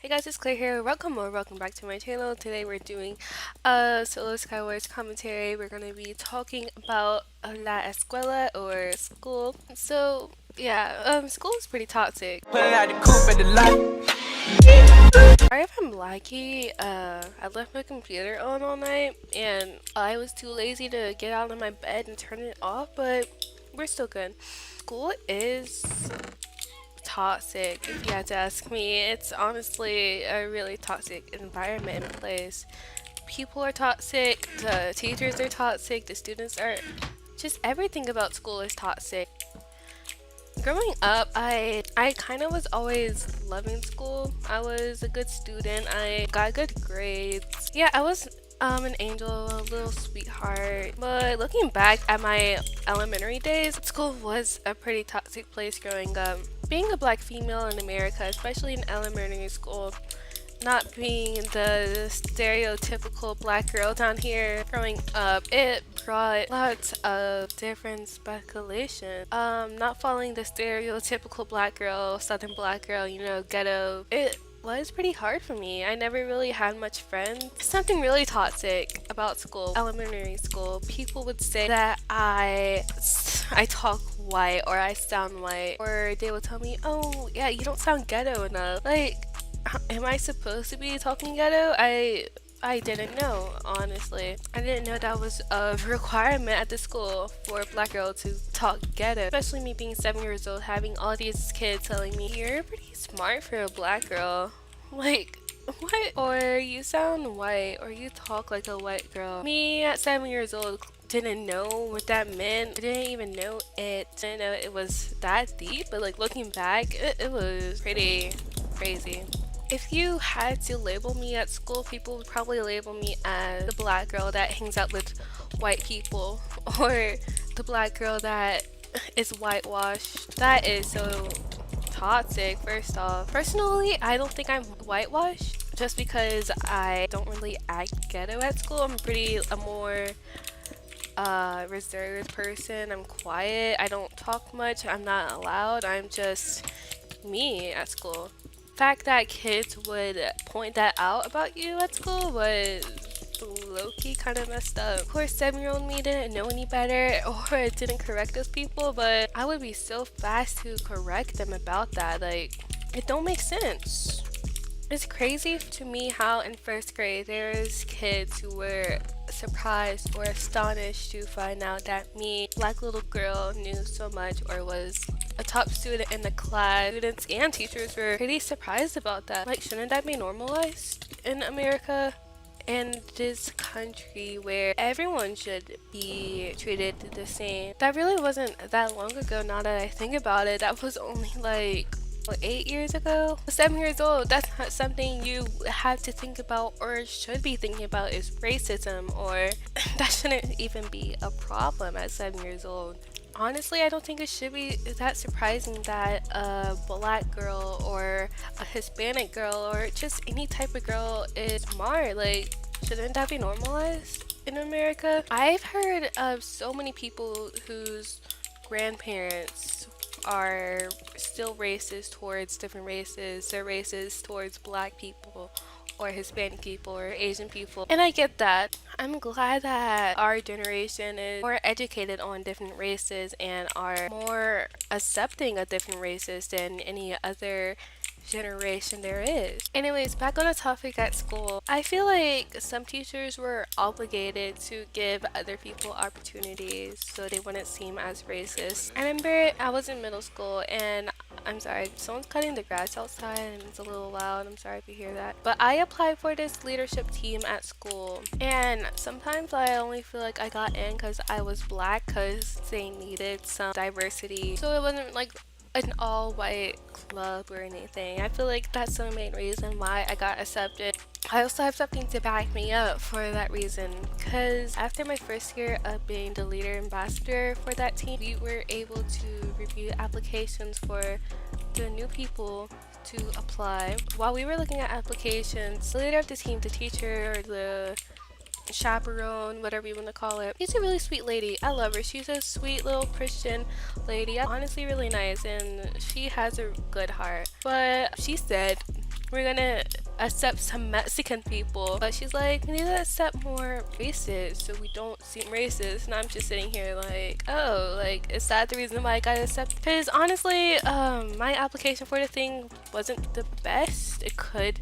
Hey guys, it's Claire here. Welcome or welcome back to my channel. Today we're doing solo skywars commentary. We're gonna be talking about la escuela or school. So yeah, school is pretty toxic. Sorry if I'm laggy. I left my computer on all night and I was too lazy to get out of my bed and turn it off, but we're still good. School is toxic, if you had to ask me. It's honestly a really toxic environment in place. People are toxic, the teachers are toxic, the students are, just everything about school is toxic. Growing up, I kind of was always loving school. I was a good student. I got good grades. Yeah, I was an angel, a little sweetheart. But looking back at my elementary days, school was a pretty toxic place growing up. Being a black female in America, especially in elementary school, not being the stereotypical black girl down here growing up, it brought lots of different speculation. Not following the stereotypical black girl, southern black girl, you know, ghetto. It was pretty hard for me. I never really had much friends. Something really toxic about school, elementary school. People would say that I talk white or I sound white, or they would tell me, oh yeah, you don't sound ghetto enough. Like, am I supposed to be talking ghetto? I didn't know, honestly. I didn't know that was a requirement at the school for a black girl to talk ghetto. Especially me being 7 years old, having all these kids telling me, you're pretty smart for a black girl. Like, what? Or you sound white, or you talk like a white girl. Me at 7 years old didn't know what that meant. I didn't even know it. I didn't know it was that deep, but like looking back, it was pretty crazy. If you had to label me at school, people would probably label me as the black girl that hangs out with white people, or the black girl that is whitewashed. That is so toxic, first off. Personally, I don't think I'm whitewashed just because I don't really act ghetto at school. I'm a more reserved person. I'm quiet. I don't talk much. I'm not loud. I'm just me at school. Fact that kids would point that out about you at school was low-key kind of messed up. Of course, 7-year-old me didn't know any better or didn't correct those people, but I would be so fast to correct them about that. Like, it don't make sense. It's crazy to me how in first grade there's kids who were surprised or astonished to find out that me, black little girl, knew so much or was a top student in the class. Students and teachers were pretty surprised about that. Like, shouldn't that be normalized in America? In this country where everyone should be treated the same. That really wasn't that long ago, now that I think about it. That was only like 8 years ago. 7 years old. That's not something you have to think about or should be thinking about, is racism, or that shouldn't even be a problem at 7 years old. Honestly, I don't think it should be that surprising that a black girl or a Hispanic girl or just any type of girl is smart. Like, shouldn't that be normalized in America? I've heard of so many people whose grandparents are still racist towards different races. They're racist towards black people or Hispanic people or Asian people, and I get that. I'm glad that our generation is more educated on different races and are more accepting of different races than any other generation there is. Anyways, back on the topic at school, I feel like some teachers were obligated to give other people opportunities so they wouldn't seem as racist. I remember I was in middle school, and I'm sorry, someone's cutting the grass outside and it's a little loud. I'm sorry if you hear that. But I applied for this leadership team at school, and sometimes I only feel like I got in because I was black, because they needed some diversity. So it wasn't like an all-white club or anything. I feel like that's the main reason why I got accepted. I also have something to back me up for that reason, because after my first year of being the leader ambassador for that team, we were able to review applications for the new people to apply. While we were looking at applications, the leader of the team, the teacher, or the chaperone, whatever you want to call it, she's a really sweet lady. I love her. She's a sweet little Christian lady, honestly really nice, and she has a good heart. But she said we're gonna accept some Mexican people. But she's like, we need to accept more races so we don't seem racist. And I'm just sitting here like, oh, like, is that the reason why I got accepted? Because honestly, my application for the thing wasn't the best. It could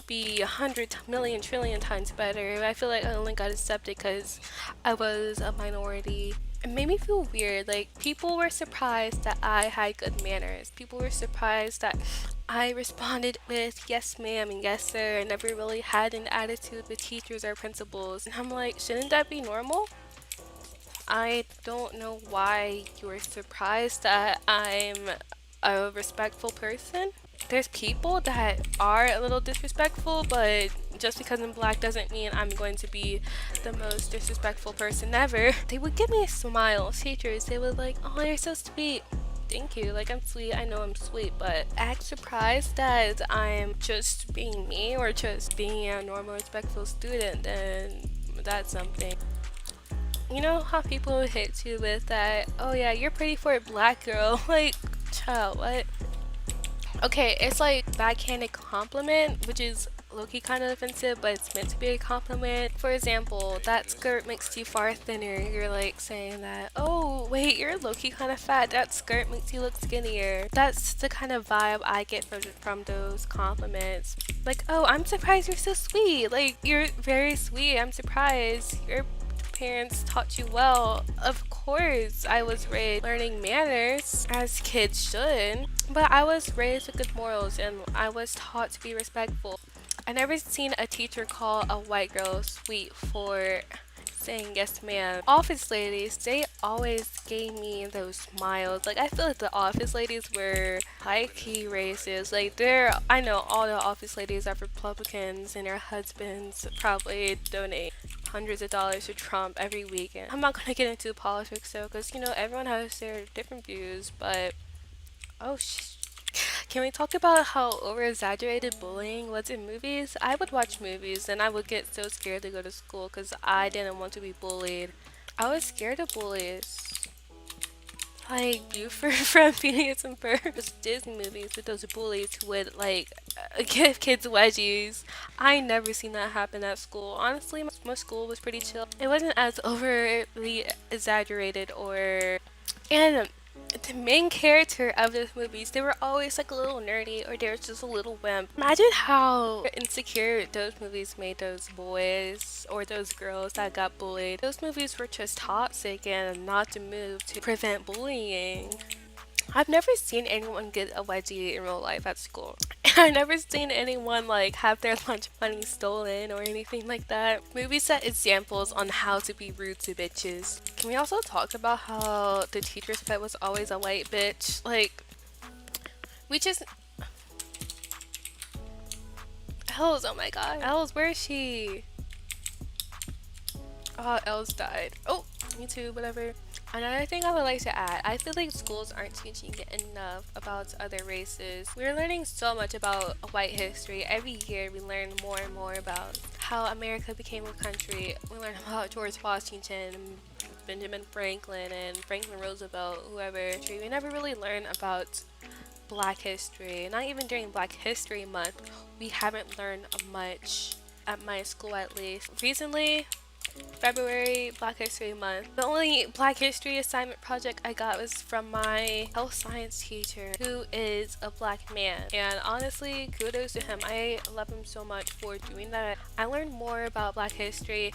be 100 million trillion times better. I feel like I only got accepted because I was a minority. It made me feel weird. Like, people were surprised that I had good manners. People were surprised that I responded with yes ma'am and yes sir. I never really had an attitude with teachers or principals. And I'm like, shouldn't that be normal? I don't know why you're surprised that I'm a respectful person. There's people that are a little disrespectful, but just because I'm black doesn't mean I'm going to be the most disrespectful person ever. They would give me a smile. Teachers, they would like, oh, you're so sweet. Thank you. Like, I'm sweet. I know I'm sweet, but act surprised that I'm just being me or just being a normal, respectful student, then that's something. You know how people hit you with that, oh yeah, you're pretty for a black girl. Like, child, what? Okay, it's like backhanded compliment, which is low-key kind of offensive, but it's meant to be a compliment. For example, that skirt makes you far thinner. You're like saying that, oh wait, you're low-key kind of fat. That skirt makes you look skinnier. That's the kind of vibe I get from those compliments. Like, oh, I'm surprised you're so sweet. Like, you're very sweet. I'm surprised. Your parents taught you well. Of course, I was raised learning manners, as kids should. But I was raised with good morals and I was taught to be respectful. I never seen a teacher call a white girl sweet for saying yes ma'am. Office ladies, they always gave me those smiles. Like, I feel like the office ladies were high-key racist. Like, I know all the office ladies are Republicans and their husbands probably donate hundreds of dollars to Trump every weekend. I'm not gonna get into politics though, because you know everyone has their different views, but oh can we talk about how over-exaggerated bullying was in movies? I would watch movies and I would get so scared to go to school because I didn't want to be bullied. I was scared of bullies. Like Buford from Phineas and Ferb. Those Disney movies with those bullies who would like give kids wedgies. I never seen that happen at school. Honestly, my school was pretty chill. It wasn't as overly exaggerated and the main character of those movies, they were always like a little nerdy or they were just a little wimp. Imagine how insecure those movies made those boys or those girls that got bullied. Those movies were just toxic and not to move to prevent bullying. I've never seen anyone get a wedgie in real life at school. I've never seen anyone like have their lunch money stolen or anything like that. Movies set examples on how to be rude to bitches. Can we also talk about how the teacher's pet was always a white bitch? Like, we just... Els, oh my god. Els, where is she? Oh, Els died. Oh, me too, whatever. Another thing I would like to add, I feel like schools aren't teaching enough about other races. We're learning so much about white history. Every year we learn more and more about how America became a country. We learn about George Washington, Benjamin Franklin, and Franklin Roosevelt, whoever. We never really learn about Black history. Not even during Black History Month, we haven't learned much at my school at least. Recently, February, Black History Month. The only Black History assignment project I got was from my health science teacher, who is a black man. And honestly, kudos to him. I love him so much for doing that. I learned more about Black history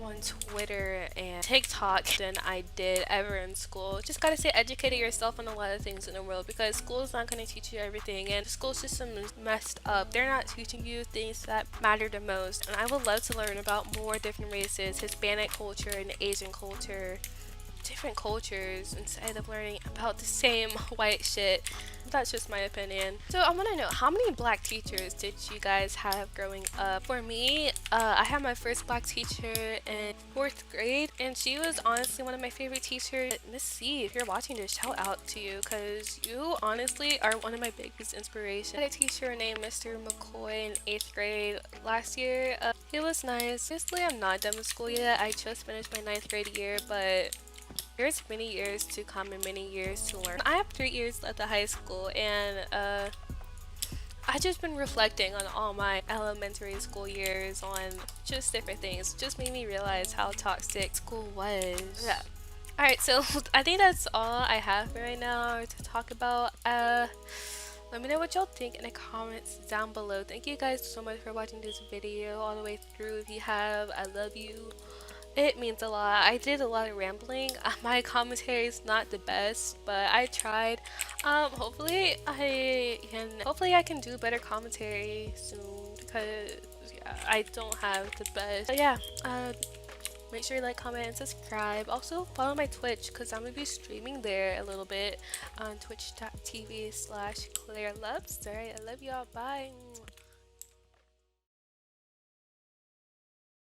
on Twitter and TikTok than I did ever in school. Just gotta stay educated yourself on a lot of things in the world because school is not gonna teach you everything and the school system is messed up. They're not teaching you things that matter the most, and I would love to learn about more different races, Hispanic culture and Asian culture, different cultures instead of learning about the same white shit. That's just my opinion. So I want to know, how many black teachers did you guys have growing up? For me, I had my first black teacher in 4th grade, and she was honestly one of my favorite teachers. Miss C, if you're watching this, shout out to you, because you honestly are one of my biggest inspirations. I had a teacher named Mr. McCoy in 8th grade last year. He was nice. Honestly, I'm not done with school yet. I just finished my 9th grade year, but there's many years to come and many years to learn. I have 3 years left of high school, and I just been reflecting on all my elementary school years on just different things. Just made me realize how toxic school was. Yeah. Alright, so I think that's all I have for right now to talk about. Let me know what y'all think in the comments down below. Thank you guys so much for watching this video all the way through. If you have, I love you. It means a lot. I did a lot of rambling. My commentary is not the best, but I tried. Hopefully I can do better commentary soon, because yeah, I don't have the best. But yeah, make sure you like, comment, and subscribe. Also follow my Twitch, because I'm gonna be streaming there a little bit on twitch.tv/ClaireLoves. Alright, I love y'all. Bye.